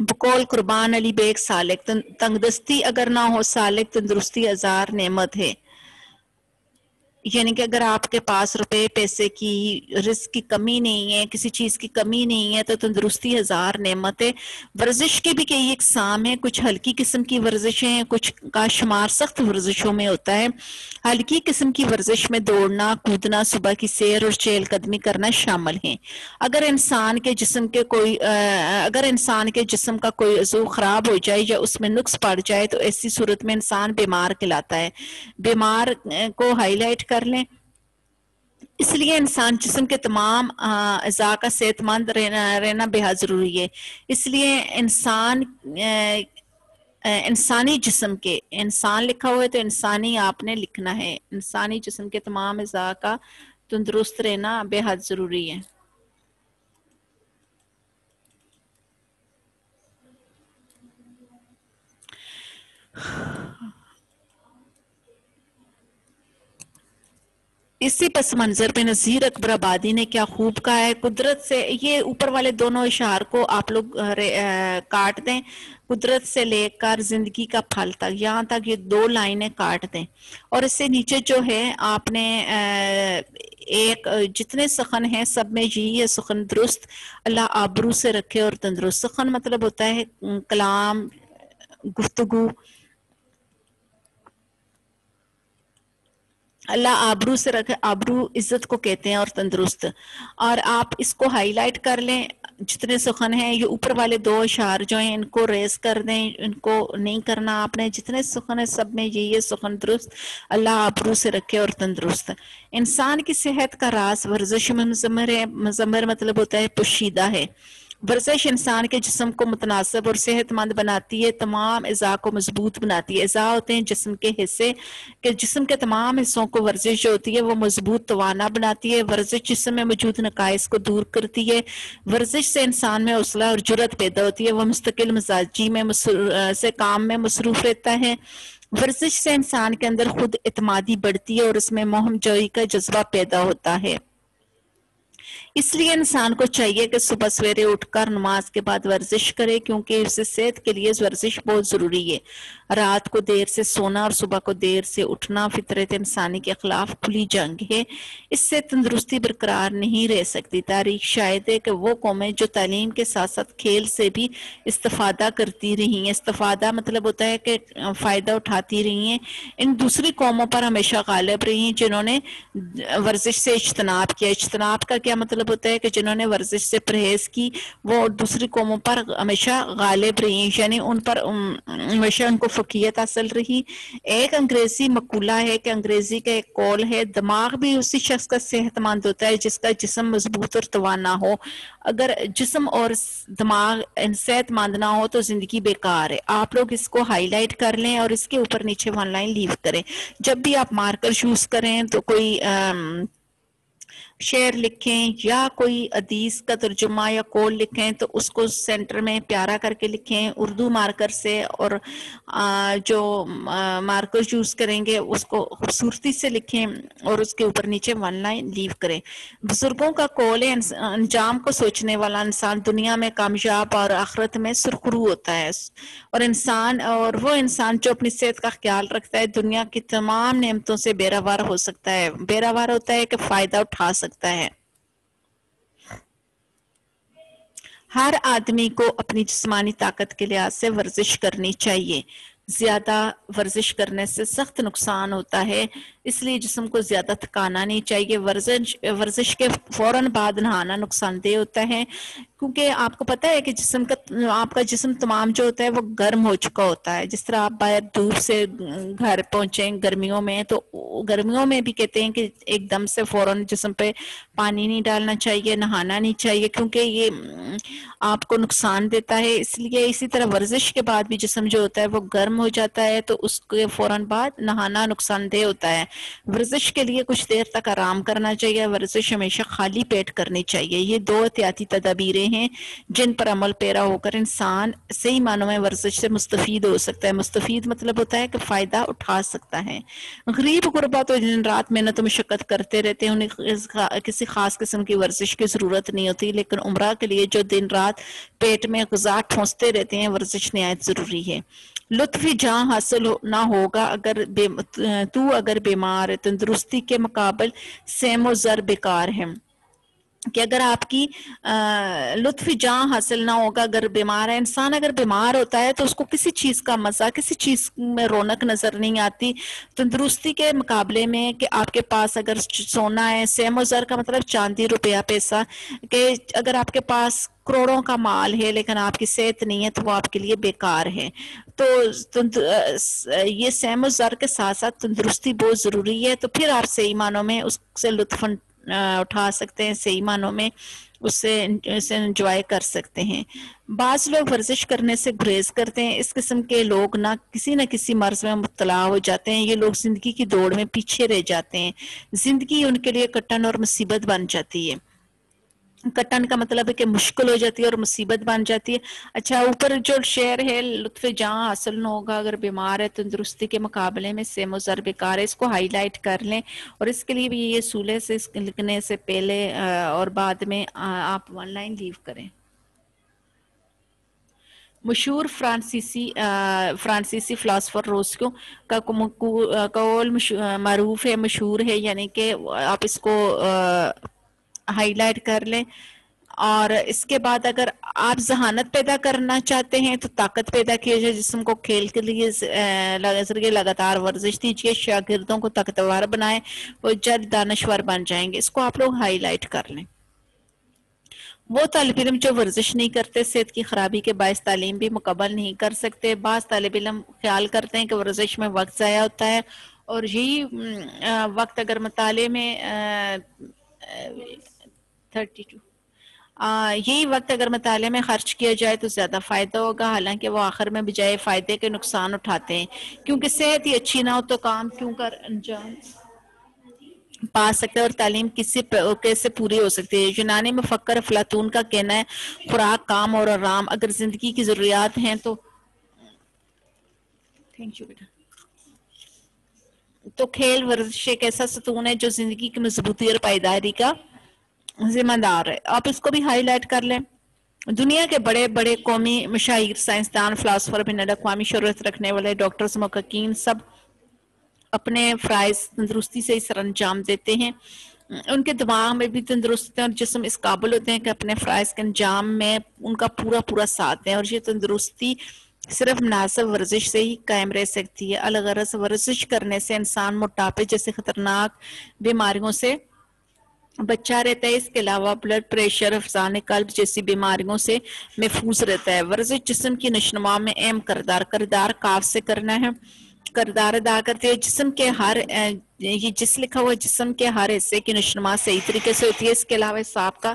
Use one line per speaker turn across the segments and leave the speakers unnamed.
بقول قربان علی بیگ سالک، تنگدستی اگر نہ ہو سالک، تندرستی ہزار نعمت ہے. یعنی کہ اگر آپ کے پاس روپے پیسے کی رزق کی کمی نہیں ہے، کسی چیز کی کمی نہیں ہے، تو تندرستی ہزار نعمت ہے. ورزش کے بھی کئی اقسام ہیں، کچھ ہلکی قسم کی ورزشیں ہیں، کچھ کا شمار سخت ورزشوں میں ہوتا ہے. ہلکی قسم کی ورزش میں دوڑنا، کودنا، صبح کی سیر اور چہل قدمی کرنا شامل ہیں. اگر انسان کے جسم کا کوئی عضو خراب ہو جائے یا اس میں نقص پڑ جائے تو ایسی صورت میں انسان بیمار کہلاتا ہے. بیمار کو ہائی لائٹ کر لیں. اس لیے انسان جسم کے تمام اعضاء کا صحت مند رہنا بے حد ضروری ہے. اس لیے انسانی جسم کے، انسان لکھا ہوا ہے تو انسانی آپ نے لکھنا ہے، انسانی جسم کے تمام اعضاء کا تندرست رہنا بے حد ضروری ہے. اسی پس منظر پہ نذیر اکبر آبادی نے کیا خوب کہا ہے. قدرت سے، یہ اوپر والے دونوں اشعار کو آپ لوگ کاٹ دیں، قدرت سے لے کر زندگی کا پھل تک، یہاں تک یہ 2 لائنیں کاٹ دیں. اور اس سے نیچے جو ہے آپ نے جتنے سخن ہیں سب میں یہی ہے سخن درست، اللہ آبرو سے رکھے اور تندرست. سخن مطلب ہوتا ہے کلام، گفتگو. اللہ آبرو سے رکھے، آبرو عزت کو کہتے ہیں، اور تندرست. اور آپ اس کو ہائی لائٹ کر لیں، جتنے سخن ہیں یہ اوپر والے 2 اشعار جو ہیں ان کو ریز کر دیں، ان کو نہیں کرنا آپ نے. جتنے سخن ہیں سب میں یہی ہے سخن درست، اللہ آبرو سے رکھے اور تندرست. انسان کی صحت کا راز ورزش میں مضمر ہے. مضمر مطلب ہوتا ہے پوشیدہ ہے. ورزش انسان کے جسم کو متناسب اور صحت مند بناتی ہے، تمام اعضاء کو مضبوط بناتی ہے. اعضاء ہوتے ہیں جسم کے حصے، کہ جسم کے تمام حصوں کو ورزش جو ہوتی ہے وہ مضبوط توانا بناتی ہے. ورزش جسم میں موجود نقائص کو دور کرتی ہے. ورزش سے انسان میں حوصلہ اور جرأت پیدا ہوتی ہے، وہ مستقل مزاجی سے کام میں مصروف رہتا ہے. ورزش سے انسان کے اندر خود اعتمادی بڑھتی ہے اور اس میں مہم جوئی کا جذبہ پیدا ہوتا ہے. اس لیے انسان کو چاہیے کہ صبح سویرے اٹھ کر نماز کے بعد ورزش کرے، کیونکہ اس سے صحت کے لیے ورزش بہت ضروری ہے. رات کو دیر سے سونا اور صبح کو دیر سے اٹھنا فطرت انسانی کے خلاف کھلی جنگ ہے. اس سے تندرستی برقرار نہیں رہ سکتی. تاریخ شاہد ہے کہ وہ قومیں جو تعلیم کے ساتھ ساتھ کھیل سے بھی استفادہ کرتی رہی ہیں، استفادہ مطلب ہوتا ہے کہ فائدہ اٹھاتی رہی ہیں، ان دوسری قوموں پر ہمیشہ غالب رہی ہیں جنہوں نے ورزش سے اجتناب کیا. اجتناب کا کیا مطلب ہوتا ہے کہ جنہوں نے ورزش سے پرہیز کی وہ دوسری قوموں پر ہمیشہ غالب رہی ہیں، یعنی ان پر ہمیشہ ان کو فوقیت حاصل رہی. ایک انگریزی مقولہ ہے کہ انگریزی کا ایک قول ہے، دماغ بھی اسی شخص کا صحت مند ہوتا ہے جس کا جسم مضبوط اور توانا ہو. اگر جسم اور دماغ صحت مند نہ ہو تو زندگی بیکار ہے. آپ لوگ اس کو ہائی لائٹ کر لیں اور اس کے اوپر نیچے 1 لائن لیو کریں. جب بھی آپ مارکر یوز کریں تو کوئی شعر لکھیں یا کوئی حدیث کا ترجمہ یا قول لکھیں تو اس کو سینٹر میں پیارا کر کے لکھیں اردو مارکر سے، اور جو مارکر یوز کریں گے اس کو خوبصورتی سے لکھیں اور اس کے اوپر نیچے 1 لائن لیو کریں. بزرگوں کا قول ہے، انجام کو سوچنے والا انسان دنیا میں کامیاب اور آخرت میں سرخرو ہوتا ہے. اور وہ انسان جو اپنی صحت کا خیال رکھتا ہے دنیا کی تمام نعمتوں سے بیراوار ہو سکتا ہے. بیراوار ہوتا ہے کہ فائدہ اٹھا سکتا ہے. ہر آدمی کو اپنی جسمانی طاقت کے لحاظ سے ورزش کرنی چاہیے. زیادہ ورزش کرنے سے سخت نقصان ہوتا ہے، اس لیے جسم کو زیادہ تھکانا نہیں چاہیے. ورزش کے فوراً بعد نہانا نقصان دہ ہوتا ہے، کیونکہ آپ کو پتہ ہے کہ آپ کا جسم تمام جو ہوتا ہے وہ گرم ہو چکا ہوتا ہے. جس طرح آپ باہر دھوپ سے گھر پہنچیں گرمیوں میں، تو گرمیوں میں بھی کہتے ہیں کہ ایک دم سے فوراً جسم پہ پانی نہیں ڈالنا چاہیے، نہانا نہیں چاہیے، کیونکہ یہ آپ کو نقصان دیتا ہے. اس لیے اسی طرح ورزش کے بعد بھی جسم جو ہوتا ہے وہ گرم ہو جاتا ہے، تو اس کے فوراً بعد نہانا نقصان دہ ہوتا ہے. ورزش کے لیے کچھ دیر تک آرام کرنا چاہیے. ورزش ہمیشہ خالی پیٹ کرنی چاہیے. یہ 2 احتیاطی تدابیریں ہیں جن پر عمل پیرا ہو کر انسان صحیح معنوں میں ورزش سے مستفید ہو سکتا ہے۔ مستفید مطلب ہوتا ہے کہ فائدہ اٹھا سکتا ہے۔ غریب غربا تو دن رات محنت و مشقت کرتے رہتے ہیں، انہیں کسی خاص قسم کی ورزش کی ضرورت نہیں ہوتی، لیکن عمرہ کے لیے جو دن رات پیٹ میں غذا ٹھونستے رہتے ہیں ورزش نہایت ضروری ہے۔ لطف جاں حاصل نہ ہوگا اگر بیمار ہے، تندرستی کے مقابل سیم و زر بیکار ہے، کہ اگر آپ کی لطف جاں حاصل نہ ہوگا اگر بیمار ہے۔ انسان اگر بیمار ہوتا ہے تو اس کو کسی چیز کا مزہ، کسی چیز میں رونق نظر نہیں آتی۔ تندرستی کے مقابلے میں کہ آپ کے پاس اگر سونا ہے، سیم و زر کا مطلب چاندی روپیہ پیسہ، کہ اگر آپ کے پاس کروڑوں کا مال ہے لیکن آپ کی صحت نہیں ہے تو وہ آپ کے لیے بیکار ہے۔ تو یہ سیم و زر کے ساتھ ساتھ تندرستی بہت ضروری ہے، تو پھر آپ صحیح معنوں میں اس سے لطف اٹھا سکتے ہیں، صحیح معنوں میں اسے انجوائے کر سکتے ہیں۔ بعض لوگ ورزش کرنے سے گریز کرتے ہیں، اس قسم کے لوگ نہ کسی مرض میں مبتلا ہو جاتے ہیں، یہ لوگ زندگی کی دوڑ میں پیچھے رہ جاتے ہیں، زندگی ان کے لیے کٹن اور مصیبت بن جاتی ہے۔ کٹن کا مطلب ہے کہ مشکل ہو جاتی ہے اور مصیبت بن جاتی ہے۔ اچھا، اوپر جو شعر ہے لطف جاں حاصل نہ ہوگا اگر بیمار ہے، تندرستی کے مقابلے میں سیم و زر بیکار ہے، اس کو ہائی لائٹ کر لیں، اور اس کے لیے بھی یہ اصول ہے لکھنے سے پہلے اور بعد میں آپ ون لائن لیو کریں۔ مشہور فرانسیسی فلاسفر روسکو کا قول معروف ہے، مشہور ہے، یعنی کہ آپ اس کو ہائی لائٹ کر لیں، اور اس کے بعد اگر آپ ذہانت پیدا کرنا چاہتے ہیں تو طاقت پیدا کیے جائے، جسم کو کھیل کے لیے لگاتار ورزش دیجیے، شاگردوں کو طاقتور بنائیں، وہ جلد دانشور بن جائیں گے، اس کو آپ لوگ ہائی لائٹ کر لیں۔ وہ طالب علم جو ورزش نہیں کرتے صحت کی خرابی کے باعث تعلیم بھی مکمل نہیں کر سکتے۔ بعض طالب علم خیال کرتے ہیں کہ ورزش میں وقت ضائع ہوتا ہے، اور یہی وقت اگر مطالعے میں 32 یہی وقت اگر مطالعے میں خرچ کیا جائے تو زیادہ فائدہ ہوگا، حالانکہ وہ آخر میں بجائے فائدے کے نقصان اٹھاتے ہیں، کیونکہ صحت ہی اچھی نہ ہو تو کام کیوں کر انجام پا سکتے اور تعلیم کیسے پوری ہو سکتی ہے۔ یونانی مفکر افلاطون کا کہنا ہے خوراک، کام اور آرام اگر زندگی کی ضروریات ہیں تو کھیل ورزش ایک ایسا ستون ہے جو زندگی کی مضبوطی اور پائیداری کا ذمہ دار ہے۔ آپ اس کو بھی ہائی لائٹ کر لیں۔ دنیا کے بڑے بڑے قومی مشاہیر، سائنسدان، فلاسفر، بین الاقوامی شہرت رکھنے والے ڈاکٹرز، محققین سب اپنے فرائض تندرستی سے سر انجام دیتے ہیں۔ ان کے دماغ میں بھی تندرستی اور جسم اس قابل ہوتے ہیں کہ اپنے فرائض کے انجام میں ان کا پورا ساتھ دیں، اور یہ تندرستی صرف مناسب ورزش سے ہی قائم رہ سکتی ہے۔ الغرض ورزش کرنے سے انسان موٹاپے جیسے خطرناک بیماریوں سے بچا رہتا ہے، اس کے علاوہ بلڈ پریشر، افزان قلب جیسی بیماریوں سے محفوظ رہتا ہے۔ ورزش جسم کی نشوونما میں اہم کردار کاف سے کرنا ہے، کردار ادا کرتی ہے۔ جسم کے یہ جس لکھا ہوا جسم کے ہر حصے کی نشوونما صحیح طریقے سے ہوتی ہے، اس کے علاوہ حساب کا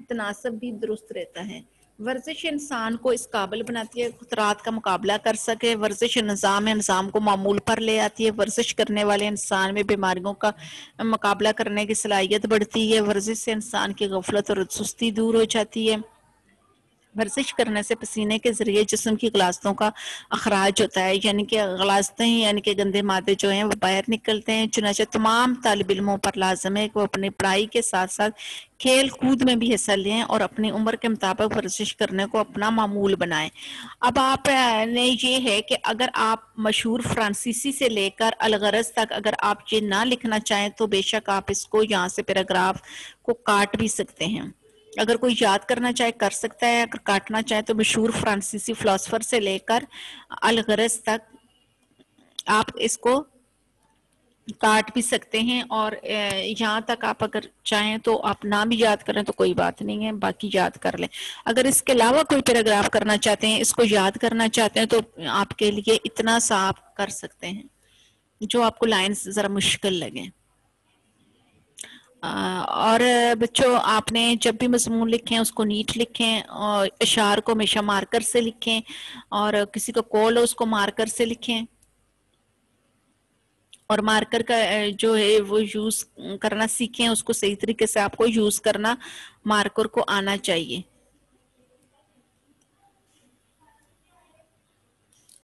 تناسب بھی درست رہتا ہے۔ ورزش انسان کو اس قابل بناتی ہے خطرات کا مقابلہ کر سکے۔ ورزش نظام کو معمول پر لے آتی ہے۔ ورزش کرنے والے انسان میں بیماریوں کا مقابلہ کرنے کی صلاحیت بڑھتی ہے۔ ورزش سے انسان کی غفلت اور سستی دور ہو جاتی ہے۔ ورزش کرنے سے پسینے کے ذریعے جسم کی غلاظتوں کا اخراج ہوتا ہے، یعنی کہ غلاظتیں یعنی کہ گندے مادے جو ہیں وہ باہر نکلتے ہیں۔ چنانچہ تمام طالب علموں پر لازم ہے کہ وہ اپنی پڑھائی کے ساتھ ساتھ کھیل کود میں بھی حصہ لیں اور اپنی عمر کے مطابق ورزش کرنے کو اپنا معمول بنائیں۔ اب آپ نے یہ ہے کہ اگر آپ مشہور فرانسیسی سے لے کر الغرض تک اگر آپ یہ نہ لکھنا چاہیں تو بے شک آپ اس کو یہاں سے پیراگراف کو کاٹ بھی سکتے ہیں۔ اگر کوئی یاد کرنا چاہے کر سکتا ہے، اگر کاٹنا چاہے تو مشہور فرانسیسی فلاسفر سے لے کر الغرض تک آپ اس کو کاٹ بھی سکتے ہیں، اور یہاں تک آپ اگر چاہیں تو آپ نہ بھی یاد کریں تو کوئی بات نہیں ہے، باقی یاد کر لیں۔ اگر اس کے علاوہ کوئی پیراگراف کرنا چاہتے ہیں، اس کو یاد کرنا چاہتے ہیں تو آپ کے لیے اتنا سا آپ کر سکتے ہیں جو آپ کو لائنز ذرا مشکل لگیں۔ اور بچوں آپ نے جب بھی مضمون لکھیں اس کو نیٹ لکھیں، اور اشعار کو ہمیشہ مارکر سے لکھیں، اور کسی کو کال ہو اس کو مارکر سے لکھیں، اور مارکر کا جو ہے وہ یوز کرنا سیکھیں، اس کو صحیح طریقے سے آپ کو یوز کرنا مارکر کو آنا چاہیے۔